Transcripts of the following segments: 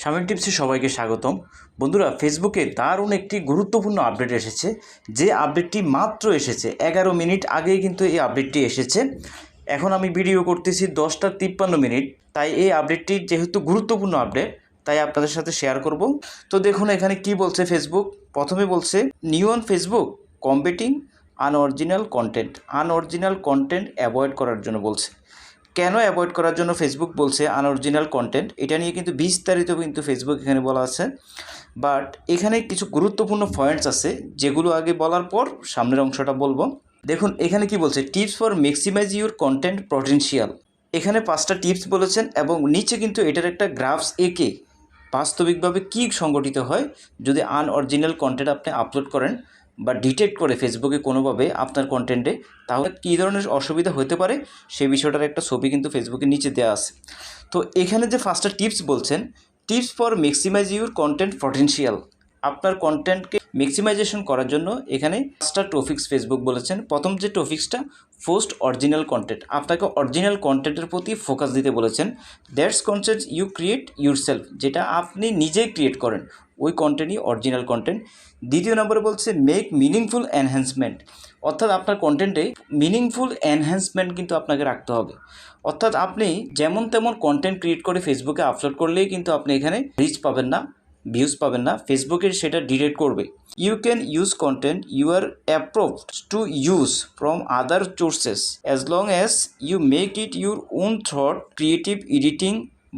শামিম টিপসে সবাইকে স্বাগতম। বন্ধুরা, ফেসবুকে দারুণ একটি গুরুত্বপূর্ণ আপডেট এসেছে। যে আপডেটটি মাত্র এসেছে 11 মিনিট আগেই কিন্তু এই আপডেটটি এসেছে। এখন আমি ভিডিও করতেছি 10:53। তাই এই আপডেটটি যেহেতু গুরুত্বপূর্ণ আপডেট, তাই আপনাদের সাথে শেয়ার করব। তো দেখুন এখানে কি বলছে ফেসবুক। প্রথমে বলছে new on Facebook competing unoriginal content avoid করার জন্য বলছে। কেন অ্যাভয়েড করার জন্য ফেসবুক বলছে আনঅরিজিনাল কন্টেন্ট, এটা নিয়ে কিন্তু বিস্তারিত কিন্তু ফেসবুক এখানে বলা আছে। বাট এখানে কিছু গুরুত্বপূর্ণ পয়েন্টস আছে যেগুলো আগে বলার পর সামনের অংশটা বলবো। দেখুন এখানে কি বলছে, tips for maximise your content potential. এখানে 5টা টিপস বলেছেন এবং নিচে কিন্তু এটার একটা গ্রাফস এঁকে বাস্তবিকভাবে কী সংগঠিত হয় যদি আনঅরিজিনাল কন্টেন্ট আপনি আপলোড করেন বা ডিটেক্ট করে ফেসবুকে কোনোভাবে আপনার কন্টেন্টে, তাহলে কী ধরনের অসুবিধা হতে পারে সেই বিষয়টার একটা ছবি কিন্তু ফেসবুকের নিচে দেওয়া আছে। তো এখানে যে 5টা টিপস বলছেন, tips for maximise your content potential, আপনার কন্টেন্টকে ম্যাক্সিমাইজেশন করার জন্য এখানে 5টা টপিক্স ফেসবুক বলেছেন। প্রথম যে টপিক্সটা পোস্ট অরিজিনাল কন্টেন্ট, আপনাকে অরিজিনাল কন্টেন্টের প্রতি ফোকাস দিতে বলেছেন। That's content you create yourself, যেটা আপনি নিজেই ক্রিয়েট করেন ওই কন্টেন্টই অরিজিনাল কন্টেন্ট। দ্বিতীয় নম্বরে বলছে মেক মিনিংফুল এনহ্যান্সমেন্ট, অর্থাৎ আপনার কন্টেন্টে মিনিংফুল এনহ্যান্সমেন্ট কিন্তু আপনাকে রাখতে হবে। অর্থাৎ আপনি যেমন তেমন কন্টেন্ট ক্রিয়েট করে ফেসবুকে আপলোড করলেই কিন্তু আপনি এখানে রিচ পাবেন না, ভিউজ পাবেন না, ফেসবুকে সেটা ডিটেক্ট করবে। You can use content you are approved to use from other sources as long as you make it your own থ্রট, creative editing,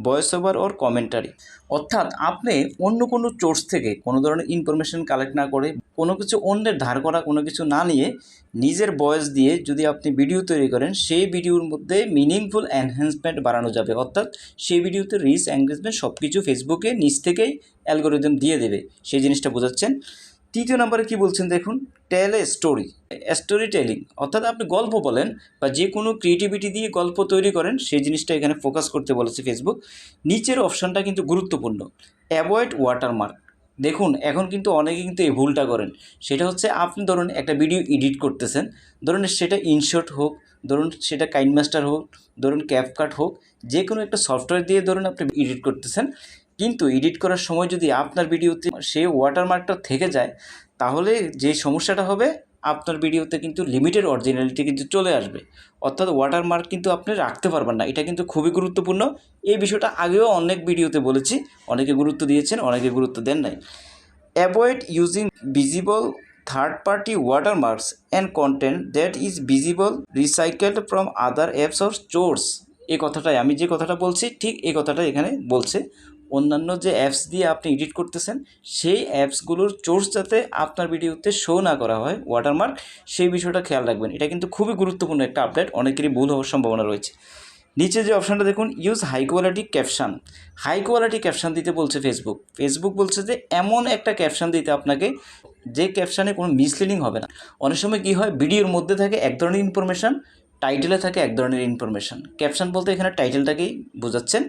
voice over or commentary. অর্থাৎ আপনি অন্য কোনো সোর্স থেকে কোনো ধরনের ইনফরমেশন কালেক্ট না করে, কোনো কিছু অন্যের ধার করা কোনো কিছু না নিয়ে, নিজের ভয়েস দিয়ে যদি আপনি ভিডিও তৈরি করেন, সেই ভিডিওর মধ্যে মিনিংফুল এনহ্যান্সমেন্ট বাড়ানো যাবে। অর্থাৎ সেই ভিডিওতে রিচ এঙ্গেজমেন্ট সব কিছু ফেসবুকে নিজ থেকেই অ্যালগোরিদম দিয়ে দেবে, সেই জিনিসটা বোঝাচ্ছেন। তৃতীয় নম্বরে কি বলছেন দেখুন, টেল এ স্টোরি টেলিং, অর্থাৎ আপনি গল্প বলেন বা যে কোনো ক্রিয়েটিভিটি দিয়ে গল্প তৈরি করেন, সেই জিনিসটা এখানে ফোকাস করতে বলেছে ফেসবুক। নিচের অপশানটা কিন্তু গুরুত্বপূর্ণ, অ্যাভয়েড ওয়াটারমার্ক। দেখুন এখন কিন্তু অনেকে কিন্তু এই ভুলটা করেন, সেটা হচ্ছে আপনি ধরুন একটা ভিডিও এডিট করতেছেন, ধরুন সেটা ইনশট হোক, ধরুন সেটা কাইনমাস্টার হোক, ধরুন ক্যাপকাট হোক, যে কোনো একটা সফটওয়্যার দিয়ে ধরুন আপনি এডিট করতেছেন, কিন্তু এডিট করার সময় যদি আপনার ভিডিওতে সেই ওয়াটারমার্কটা থেকে যায়, তাহলে যে সমস্যাটা হবে, আপনার ভিডিওতে কিন্তু লিমিটেড অরিজিনালিটি কিন্তু চলে আসবে। অর্থাৎ ওয়াটারমার্ক কিন্তু আপনি রাখতে পারবেন না, এটা কিন্তু খুবই গুরুত্বপূর্ণ। এই বিষয়টা আগেও অনেক ভিডিওতে বলেছি, অনেকে গুরুত্ব দিয়েছেন, অনেকে গুরুত্ব দেন নাই। Avoid using visible third party watermarks and content that is visible recycled from other apps or source. এই কথাটাই, আমি যে কথাটা বলছি ঠিক এই কথাটা এখানে বলছে। অন্যান্য যে অ্যাপস দিয়ে আপনি এডিট করতেছেন, সেই অ্যাপসগুলোর সোর্স যাতে আপনার ভিডিওতে শো না করা হয় ওয়াটারমার্ক, সেই বিষয়টা খেয়াল রাখবেন। এটা কিন্তু খুবই গুরুত্বপূর্ণ একটা আপডেট, অনেকেরই ভুল হওয়ার সম্ভাবনা রয়েছে। নিচে যে অপশানটা দেখুন, use high quality caption. High quality caption দিতে বলছে ফেসবুক বলছে যে এমন একটা ক্যাপশান দিতে আপনাকে যে ক্যাপশানে কোনো মিসলিডিং হবে না। অনেক সময় কী হয়, ভিডিওর মধ্যে থাকে এক ধরনের ইনফরমেশান, টাইটেলে থাকে এক ধরনের ইনফরমেশান। ক্যাপশান বলতে এখানে টাইটেলটাকেই বোঝাচ্ছেন।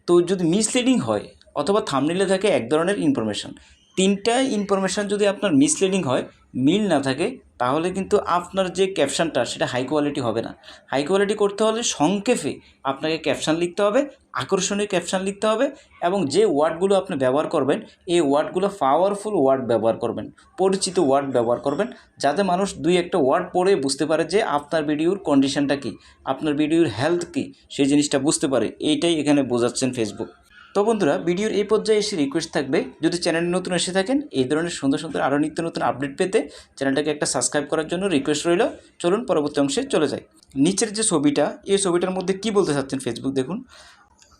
তো যদি মিসলিডিং হয় অথবা থাম্বনেইলে থাকে এক ধরনের ইনফরমেশান, তিনটা ইনফরমেশান যদি আপনার মিসলিডিং হয়, মিল না থাকে, তাহলে কিন্তু আপনার যে ক্যাপশানটা সেটা হাই কোয়ালিটি হবে না। হাই কোয়ালিটি করতে হলে সংক্ষেপে আপনাকে ক্যাপশান লিখতে হবে, আকর্ষণীয় ক্যাপশান লিখতে হবে, এবং যে ওয়ার্ডগুলো আপনি ব্যবহার করবেন এই ওয়ার্ডগুলো পাওয়ারফুল ওয়ার্ড ব্যবহার করবেন, পরিচিত ওয়ার্ড ব্যবহার করবেন, যাতে মানুষ দুই একটা ওয়ার্ড পড়ে বুঝতে পারে যে আপনার ভিডিওর কন্ডিশনটা কী, আপনার ভিডিওর হেলথ কী, সেই জিনিসটা বুঝতে পারে। এইটাই এখানে বোঝাচ্ছেন ফেসবুক। তো বন্ধুরা, ভিডিওর এই পর্যায়ে এসে রিকোয়েস্ট থাকবে, যদি চ্যানেলে নতুন এসে থাকেন এই ধরনের সুন্দর সুন্দর আরও নিত্য নতুন আপডেট পেতে চ্যানেলটাকে একটা সাবস্ক্রাইব করার জন্য রিকোয়েস্ট রইল। চলুন পরবর্তী অংশে চলে যাই। নিচের যে ছবিটা, এই ছবিটার মধ্যে কি বলতে চাচ্ছেন ফেসবুক দেখুন,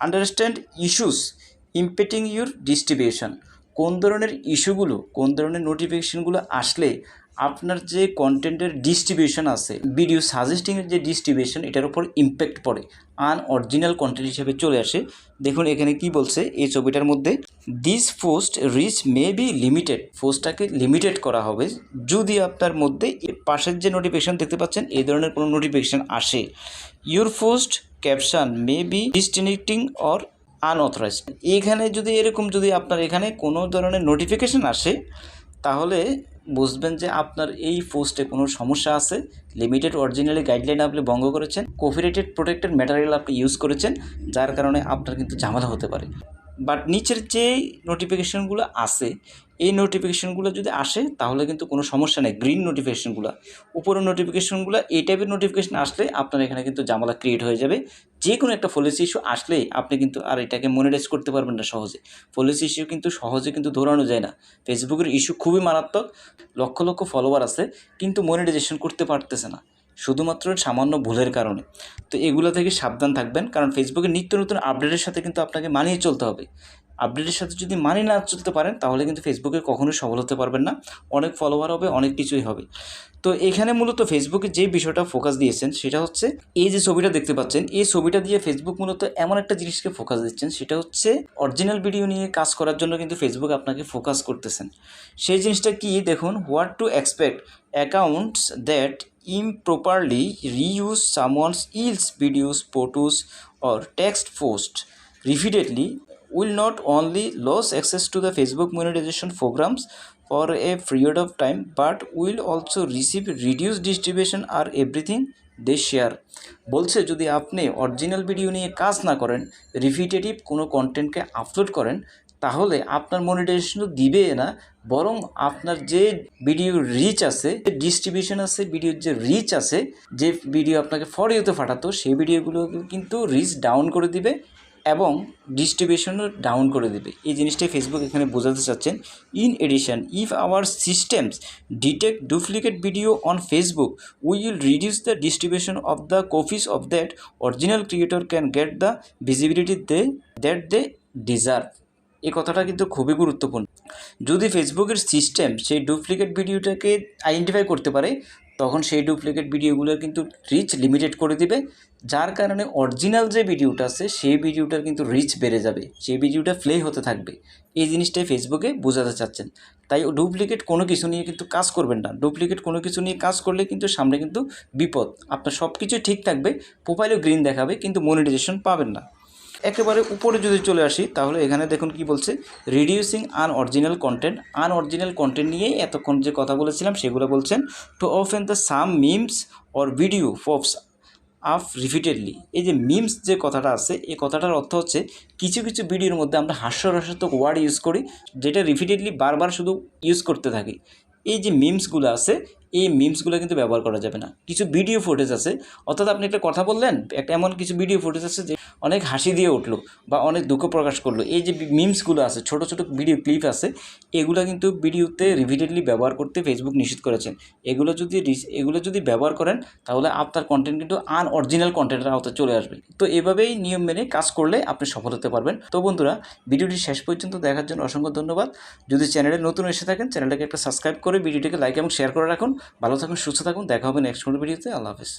আন্ডারস্ট্যান্ড ইস্যুস ইম্পেক্টিং ইউর ডিস্ট্রিবিউশন। কোন ধরনের ইস্যুগুলো, কোন ধরনের নোটিফিকেশানগুলো আসলে আপনার যে কন্টেন্টের ডিস্ট্রিবিউশন আছে, ভিডিও সাজেস্টিংয়ের যে ডিস্ট্রিবিউশন, এটার উপর ইম্প্যাক্ট পড়ে, আনঅরিজিনাল কন্টেন্ট হিসেবে চলে আসে। দেখুন এখানে কি বলছে এই ছবিটার মধ্যে, this post reach may be limited, পোস্টটাকে লিমিটেড করা হবে যদি আপনার মধ্যে পাশের যে নোটিফিকেশান দেখতে পাচ্ছেন এই ধরনের কোনো নোটিফিকেশান আসে। Your post caption may be distracting or unauthorised. এইখানে যদি এরকম যদি আপনার এখানে কোনো ধরনের নোটিফিকেশান আসে, তাহলে বুঝবেন যে আপনার এই পোস্টে কোনো সমস্যা আছে, লিমিটেড অরিজিনালি গাইডলাইন আপনি ভঙ্গ করেছেন, কপিরাইটেড প্রোটেক্টেড ম্যাটেরিয়াল আপনি ইউজ করেছেন, যার কারণে আপনার কিন্তু ঝামেলা হতে পারে। বাট নিচের যে নোটিফিকেশানগুলো আছে এই নোটিফিকেশানগুলো যদি আসে তাহলে কিন্তু কোনো সমস্যা নেই। গ্রিন নোটিফিকেশানগুলো, উপরের নোটিফিকেশানগুলো, এই টাইপের নোটিফিকেশান আসলে আপনার এখানে কিন্তু ঝামেলা ক্রিয়েট হয়ে যাবে। যে কোনো একটা পলিসি ইস্যু আসলেই আপনি কিন্তু আর এটাকে মনিটাইজ করতে পারবেন না সহজে। পলিসি ইস্যু কিন্তু সহজে কিন্তু ধরানো যায় না। ফেসবুকের ইস্যু খুবই মারাত্মক, লক্ষ লক্ষ ফলোয়ার আছে কিন্তু মনিটাইজেশন করতে পারতেছে না শুধুমাত্র সামান্য ভুলের কারণে। তো এগুলো থেকে সাবধান থাকবেন, কারণ ফেসবুকের নিত্য নতুন আপডেটের সাথে কিন্তু আপনাকে মানিয়ে চলতে হবে। আপডেটের সাথে যদি মানিয়ে না চলতে পারেন তাহলে কিন্তু ফেসবুকে কখনোই সফল হতে পারবেন না। অনেক ফলোয়ার হবে, অনেক কিছুই হবে। তো এখানে মূলত ফেসবুকে যে বিষয়টা ফোকাস দিয়েছেন সেটা হচ্ছে এই যে ছবিটা দেখতে পাচ্ছেন, এই ছবিটা দিয়ে ফেসবুক মূলত এমন একটা জিনিসকে ফোকাস দিচ্ছেন, সেটা হচ্ছে অরিজিনাল ভিডিও নিয়ে কাজ করার জন্য কিন্তু ফেসবুক আপনাকে ফোকাস করতেছেন। সেই জিনিসটা কি দেখুন, what to expect accounts that improperly reuse someone else's videos, photos or text post repeatedly will not only lose access to the Facebook monetization programs for a period of time but will also receive reduced distribution or everything they share। বলছে যদি আপনি original video নিয়ে কাজ না করেন, repetitive কোনো কন্টেন্টকে upload করেন, তাহলে আপনার মনিটাইজেশন দিবে না, বরং আপনার যে ভিডিওর রিচ আছে, ডিস্ট্রিবিউশন আছে, ভিডিওর যে রিচ আছে, যে ভিডিও আপনাকে ফর ইউতে পাঠাতো সেই ভিডিওগুলো কিন্তু রিচ ডাউন করে দিবে এবং ডিস্ট্রিবিউশনও ডাউন করে দেবে। এই জিনিসটাই ফেসবুক এখানে বোঝাতে চাচ্ছেন। In addition, if our systems detect duplicate video on Facebook we will reduce the distribution of the copies of that original creator can get the visibility they deserve. এই কথাটা কিন্তু খুবই গুরুত্বপূর্ণ। যদি ফেসবুকের সিস্টেম সেই ডুপ্লিকেট ভিডিওটাকে আইডেন্টিফাই করতে পারে, তখন সেই ডুপ্লিকেট ভিডিওগুলোর কিন্তু রিচ লিমিটেড করে দিবে, যার কারণে অরিজিনাল যে ভিডিওটা আছে সেই ভিডিওটার কিন্তু রিচ বেড়ে যাবে, সেই ভিডিওটা প্লে হতে থাকবে। এই জিনিসটাই ফেসবুকে বোঝাতে চাচ্ছেন। তাই ডুপ্লিকেট কোনো কিছু নিয়ে কিন্তু কাজ করবেন না। ডুপ্লিকেট কোনো কিছু নিয়ে কাজ করলে কিন্তু সামনে কিন্তু বিপদ। আপনার সব কিছুই ঠিক থাকবে, প্রোফাইলও গ্রিন দেখাবে, কিন্তু মনিটাইজেশন পাবেন না। একেবারে উপরে যদি চলে আসি তাহলে এখানে দেখুন কি বলছে, reducing unoriginal content. Unoriginal content নিয়েই এতক্ষণ যে কথা বলেছিলাম সেগুলো বলছেন। Too often the same memes or video pops up repeatedly. এই যে মিমস যে কথাটা আছে, এই কথাটার অর্থ হচ্ছে কিছু কিছু ভিডিওর মধ্যে আমরা হাস্যরসাত্মক ওয়ার্ড ইউজ করি, যেটা রিপিটেডলি বারবার শুধু ইউজ করতে থাকি। এই যে মিমসগুলো আছে এই মিমসগুলো কিন্তু ব্যবহার করা যাবে না। কিছু ভিডিও ফুটেজ আছে, অর্থাৎ আপনি একটা কথা বললেন, একটা এমন কিছু ভিডিও ফুটেজ আছে যে অনেক হাসি দিয়ে উঠলো বা অনেক দুঃখ প্রকাশ করলো, এই যে মিমসগুলো আছে, ছোট ছোট ভিডিও ক্লিপ আছে, এগুলো কিন্তু ভিডিওতে রিপিটেডলি ব্যবহার করতে ফেসবুক নিষেধ করেছেন। এগুলো যদি ব্যবহার করেন তাহলে আপনার কন্টেন্ট কিন্তু আনঅরিজিনাল কন্টেন্টের আওতায় চলে আসবে। তো এভাবেই নিয়ম মেনে কাজ করলে আপনি সফল হতে পারবেন। তো বন্ধুরা, ভিডিওটি শেষ পর্যন্ত দেখার জন্য অসংখ্য ধন্যবাদ। যদি চ্যানেলে নতুন এসে থাকেন চ্যানেলটাকে একটা সাবস্ক্রাইব করে ভিডিওটিকে লাইক এবং শেয়ার করে রাখুন। ভালো থাকুন, সুস্থ থাকুন, দেখা হবে নেক্সট কোনো ভিডিওতে। আল্লাহ হাফেজ।